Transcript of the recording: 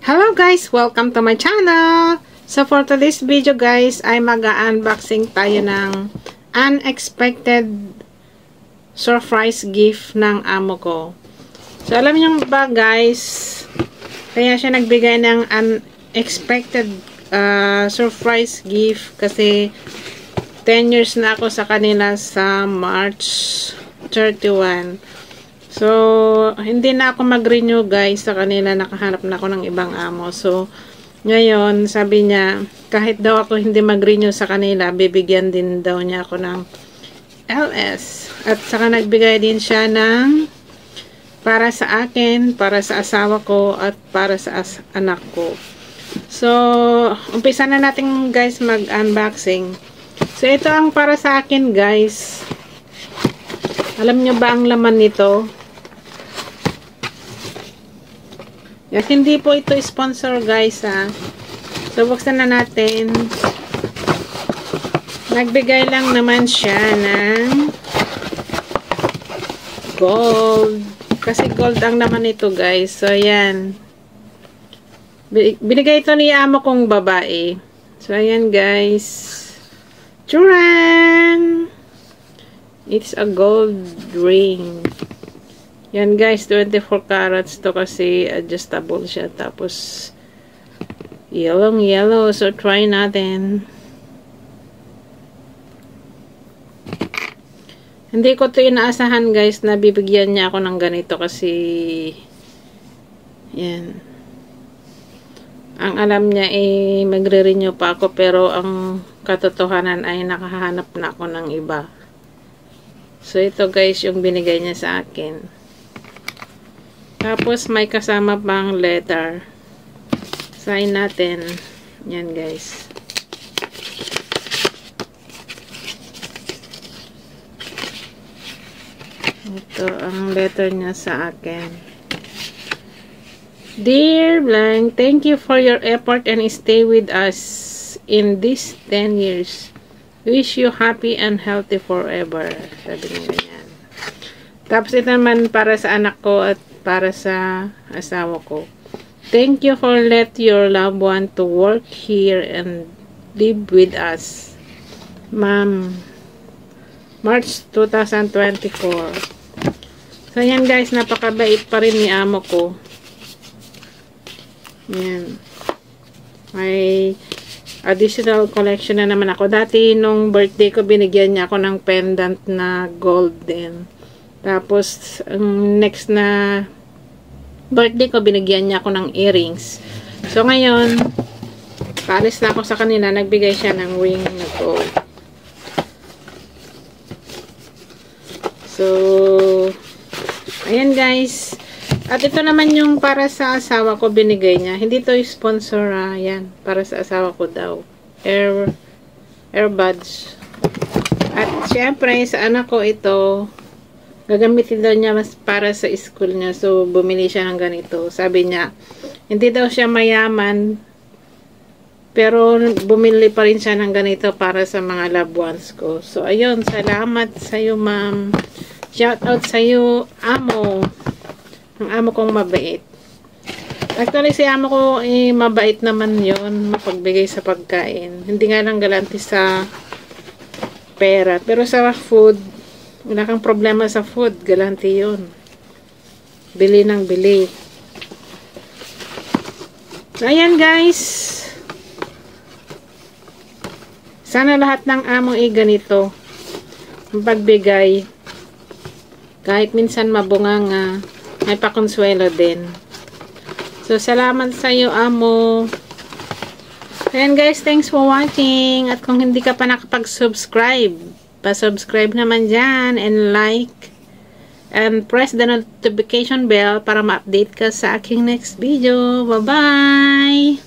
Hello guys! Welcome to my channel! So for today's video guys, ay mag-unboxing tayo ng unexpected surprise gift ng amo ko. So alam niyo ba guys, kaya siya nagbigay ng unexpected surprise gift kasi 10 years na ako sa kanila sa March 31. So, hindi na ako mag-renew guys sa kanila, nakahanap na ako ng ibang amo. So, ngayon, sabi niya, kahit daw ako hindi mag-renew sa kanila, bibigyan din daw niya ako ng LS. At saka nagbigay din siya ng para sa akin, para sa asawa ko, at para sa anak ko. So, umpisa na natin guys mag-unboxing. So, ito ang para sa akin guys. Alam niyo ba ang laman nito? Yes, hindi po ito sponsor guys ha. So, buksan na natin. Nagbigay lang naman siya ng gold. Kasi gold ang naman ito guys. So, ayan. Binigay ito ni amo kong babae. So, ayan guys. Churan! It's a gold ring. Yan guys, 24 carats to kasi adjustable siya. Tapos, yellow. So, try natin. Hindi ko to inaasahan guys na bibigyan niya ako ng ganito kasi, yan. Ang alam niya eh, magre-renew pa ako pero ang katotohanan ay nakahanap na ako ng iba. So, ito guys yung binigay niya sa akin. Tapos, may kasama pang letter. Sign natin. Yan, guys. Ito ang letter niya sa akin. Dear Blank, thank you for your effort and stay with us in these 10 years. Wish you happy and healthy forever. Sabi niya ganyan. Tapos, ito naman para sa anak ko at para sa asawa ko. Thank you for let your loved one to work here and live with us. Ma'am, March 2024. So, yan guys, napakabait pa rin ni amo ko. Yan. May additional collection na naman ako. Dati, nung birthday ko, binigyan niya ako ng pendant na gold din. Tapos, next na birthday ko, binigyan niya ako ng earrings. So, ngayon, paalis na ako sa kanila, nagbigay siya ng ring na gold. So, ayan guys. At ito naman yung para sa asawa ko, binigay niya. Hindi to sponsor, ayan. Para sa asawa ko daw. Earbuds. At syempre, sa anak ko ito, gagamitin daw niya mas para sa school niya. So, bumili siya ng ganito. Sabi niya, hindi daw siya mayaman. Pero, bumili pa rin siya ng ganito para sa mga loved ones ko. So, ayun. Salamat sa'yo, ma'am. Shout out sa'yo, amo. Ang amo kong mabait. Actually, si amo ko, mabait naman yon, mapagbigay sa pagkain. Hindi nga lang galante sa pera. Pero sa food, wala kang problema sa food. Galante yun. Bili ng bili. So, ayan guys. Sana lahat ng amo ganito. Ang pagbigay. Kahit minsan mabunganga, may pakonsuelo din. So, salamat sa iyo, amo. Ayan guys, thanks for watching. At kung hindi ka pa nakapag-subscribe, pa-subscribe naman dyan and like and press the notification bell para ma-update ka sa aking next video. Bye-bye!